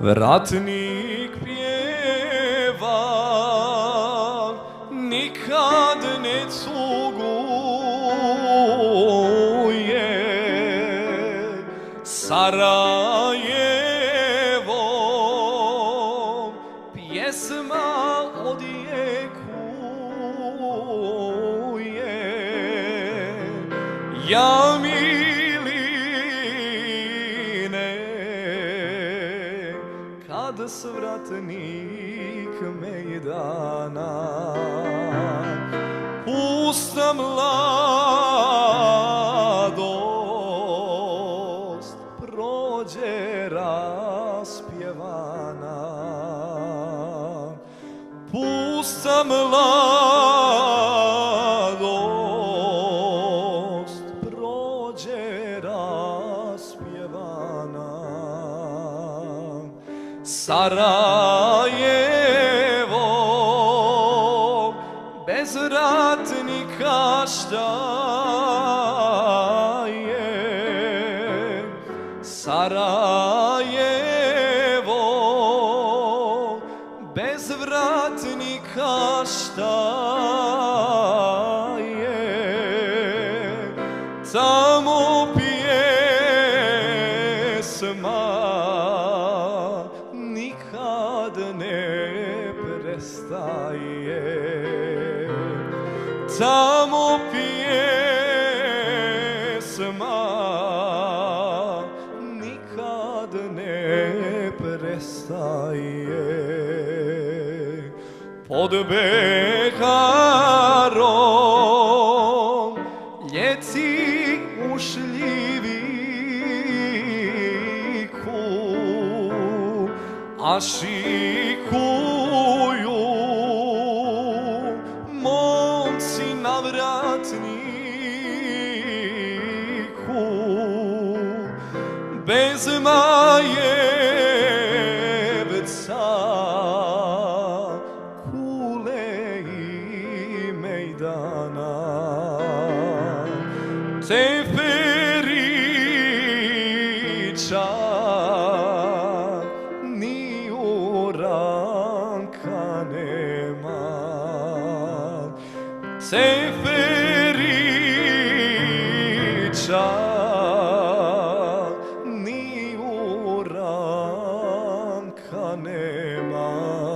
Vratnik pjeva, nikad ne cuguje. Sarajevo pjesma odjekuje. Ja miline, kad svratnik mejdana, pusta mladost prođe raspjevana. Pusta mladost prođe raspjevana. Sarajevo bez ratnika šta je? Sarajevo bez vratnika šta je? Tamo pjesma nikad ne prestaje. Tamo pjesma nikad ne prestaje. Pod Bekarom ljeti u šljiviku, a šikuju momci na vratniku. Bez Majevca, Kule i mejdana, Teferića ni uranka nema. Teferića ni uranka nema.